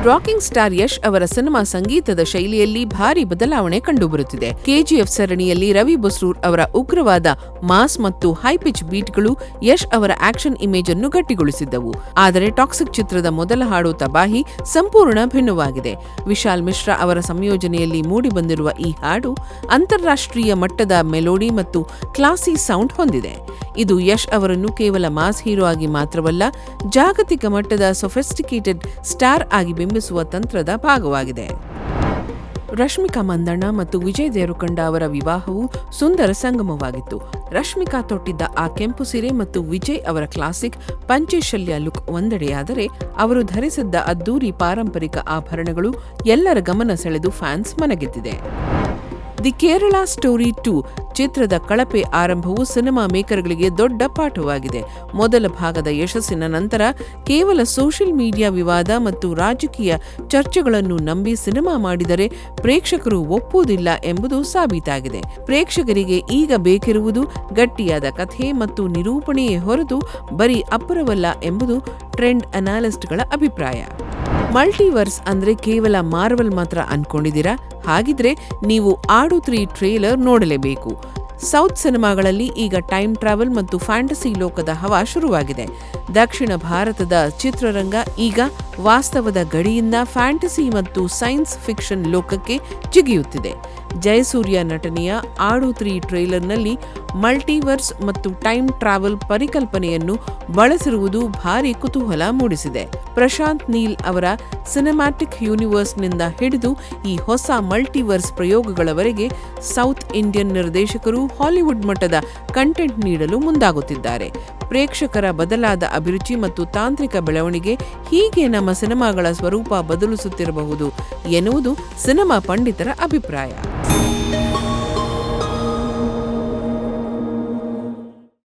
Rocking star Yash ಅವರ cinema ಸಂಗೀತದ ಶೈಲಿಯಲ್ಲಿ ಭಾರಿ ಬದಲಾವಣೆ ಕಂಡುಬರುತ್ತಿದೆ. ಕೆಜಿಎಫ್ ಸರಣಿಯಲ್ಲಿ ರವಿ ಬಸ್ರೂರ್ ಅವರ ಉಗ್ರವಾದ ಮಾಸ್ ಮತ್ತು ಹೈ ಪಿಚ್ ಬೀಟ್ಗಳು ಯಶ್ ಅವರ ಆಕ್ಷನ್ ಇಮೇಜ್ ಅನ್ನು ಗಟ್ಟಿಗೊಳಿಸಿದ್ದವು. ಆದರೆ ಟಾಕ್ಸಿಕ್ ಚಿತ್ರದ ಮೊದಲ ಹಾಡು ತಬಾಹಿ ಸಂಪೂರ್ಣ ಭಿನ್ನವಾಗಿದೆ. ವಿಶಾಲ್ ಮಿಶ್ರಾ ಅವರ ಸಂಯೋಜನೆಯಲ್ಲಿ ಮೂಡಿಬಂದಿರುವ ಈ ಹಾಡು ಅಂತಾರಾಷ್ಟ್ರೀಯ ಮಟ್ಟದ ಮೆಲೋಡಿ ಮತ್ತು ಕ್ಲಾಸಿ ಸೌಂಡ್ ಹೊಂದಿದೆ. ಇದು ಯಶ್ ಅವರನ್ನು ಕೇವಲ ಮಾಸ್ ಹೀರೋ ಆಗಿ ಮಾತ್ರವಲ್ಲ, ಜಾಗತಿಕ ಮಟ್ಟದ ಸೊಫಿಸ್ಟಿಕೇಟೆಡ್ ಸ್ಟಾರ್ ಆಗಿ ಬಿಂಬಿಸುವ ತಂತ್ರದ ಭಾಗವಾಗಿದೆ. ರಶ್ಮಿಕಾ ಮಂದಣ್ಣ ಮತ್ತು ವಿಜಯ್ ದೇವರಕೊಂಡ ಅವರ ವಿವಾಹವು ಸುಂದರ ಸಂಗಮವಾಗಿತ್ತು. ರಶ್ಮಿಕಾ ತೊಟ್ಟಿದ್ದ ಆ ಕೆಂಪು ಸೀರೆ ಮತ್ತು ವಿಜಯ್ ಅವರ ಕ್ಲಾಸಿಕ್ ಪಂಚೇಶಲ್ಯ ಲುಕ್ ಒಂದೆಡೆಯಾದರೆ, ಅವರು ಧರಿಸಿದ್ದ ಅದ್ದೂರಿ ಪಾರಂಪರಿಕ ಆಭರಣಗಳು ಎಲ್ಲರ ಗಮನ ಸೆಳೆದು ಫ್ಯಾನ್ಸ್ ಮನಗೆದ್ದಿದೆ. ದಿ ಕೇರಳ ಸ್ಟೋರಿ 2 ಚಿತ್ರದ ಕಳಪೆ ಆರಂಭವು ಸಿನಿಮಾ ಮೇಕರ್ಗಳಿಗೆ ದೊಡ್ಡ ಪಾಠವಾಗಿದೆ. ಮೊದಲ ಭಾಗದ ಯಶಸ್ಸಿನ ನಂತರ ಕೇವಲ ಸೋಷಿಯಲ್ ಮೀಡಿಯಾ ವಿವಾದ ಮತ್ತು ರಾಜಕೀಯ ಚರ್ಚೆಗಳನ್ನು ನಂಬಿ ಸಿನಿಮಾ ಮಾಡಿದರೆ ಪ್ರೇಕ್ಷಕರು ಒಪ್ಪುವುದಿಲ್ಲ ಎಂಬುದು ಸಾಬೀತಾಗಿದೆ. ಪ್ರೇಕ್ಷಕರಿಗೆ ಈಗ ಬೇಕಿರುವುದು ಗಟ್ಟಿಯಾದ ಕಥೆ ಮತ್ತು ನಿರೂಪಣೆಯೇ ಹೊರತು ಬರೀ ಅಬ್ಬರವಲ್ಲ ಎಂಬುದು ಟ್ರೆಂಡ್ ಅನಾಲಿಸ್ಟ್ಗಳ ಅಭಿಪ್ರಾಯ. ಮಲ್ಟಿವರ್ಸ್ ಅಂದ್ರೆ ಕೇವಲ ಮಾರ್ವೆಲ್ ಮಾತ್ರ ಅನ್ಕೊಂಡಿದ್ದೀರಾ? ಹಾಗಿದ್ರೆ ನೀವು ಆಡು 3 ಟ್ರೇಲರ್ ನೋಡಲೇಬೇಕು. ಸೌತ್ ಸಿನಿಮಾಗಳಲ್ಲಿ ಈಗ ಟೈಮ್ ಟ್ರಾವೆಲ್ ಮತ್ತು ಫ್ಯಾಂಟಸಿ ಲೋಕದ ಹವಾ ಶುರುವಾಗಿದೆ. ದಕ್ಷಿಣ ಭಾರತದ ಚಿತ್ರರಂಗ ಈಗ ವಾಸ್ತವದ ಗಡಿಯಿಂದ ಫ್ಯಾಂಟಸಿ ಮತ್ತು ಸೈನ್ಸ್ ಫಿಕ್ಷನ್ ಲೋಕಕ್ಕೆ ಜಿಗಿಯುತ್ತಿದೆ. ಜಯಸೂರ್ಯ ನಟನೆಯ ಆಡು 3 ಟ್ರೇಲರ್ನಲ್ಲಿ ಮಲ್ಟಿವರ್ಸ್ ಮತ್ತು ಟೈಮ್ ಟ್ರಾವೆಲ್ ಪರಿಕಲ್ಪನೆಯನ್ನು ಬಳಸಿರುವುದು ಭಾರಿ ಕುತೂಹಲ ಮೂಡಿಸಿದೆ. ಪ್ರಶಾಂತ್ ನೀಲ್ ಅವರ ಸಿನಿಮ್ಯಾಟಿಕ್ ಯೂನಿವರ್ಸ್ನಿಂದ ಹಿಡಿದು ಈ ಹೊಸ ಮಲ್ಟಿವರ್ಸ್ ಪ್ರಯೋಗಗಳವರೆಗೆ ಸೌತ್ ಇಂಡಿಯನ್ ನಿರ್ದೇಶಕರು ಹಾಲಿವುಡ್ ಮಟ್ಟದ ಕಂಟೆಂಟ್ ನೀಡಲು ಮುಂದಾಗುತ್ತಿದ್ದಾರೆ. ಪ್ರೇಕ್ಷಕರ ಬದಲಾದ ಅಭಿರುಚಿ ಮತ್ತು ತಾಂತ್ರಿಕ ಬೆಳವಣಿಗೆ ಹೀಗೆ ನಮ್ಮ ಸಿನಿಮಾಗಳ ಸ್ವರೂಪ ಬದಲಿಸುತ್ತಿರಬಹುದು ಎನ್ನುವುದು ಸಿನಿಮಾ ಪಂಡಿತರ ಅಭಿಪ್ರಾಯ.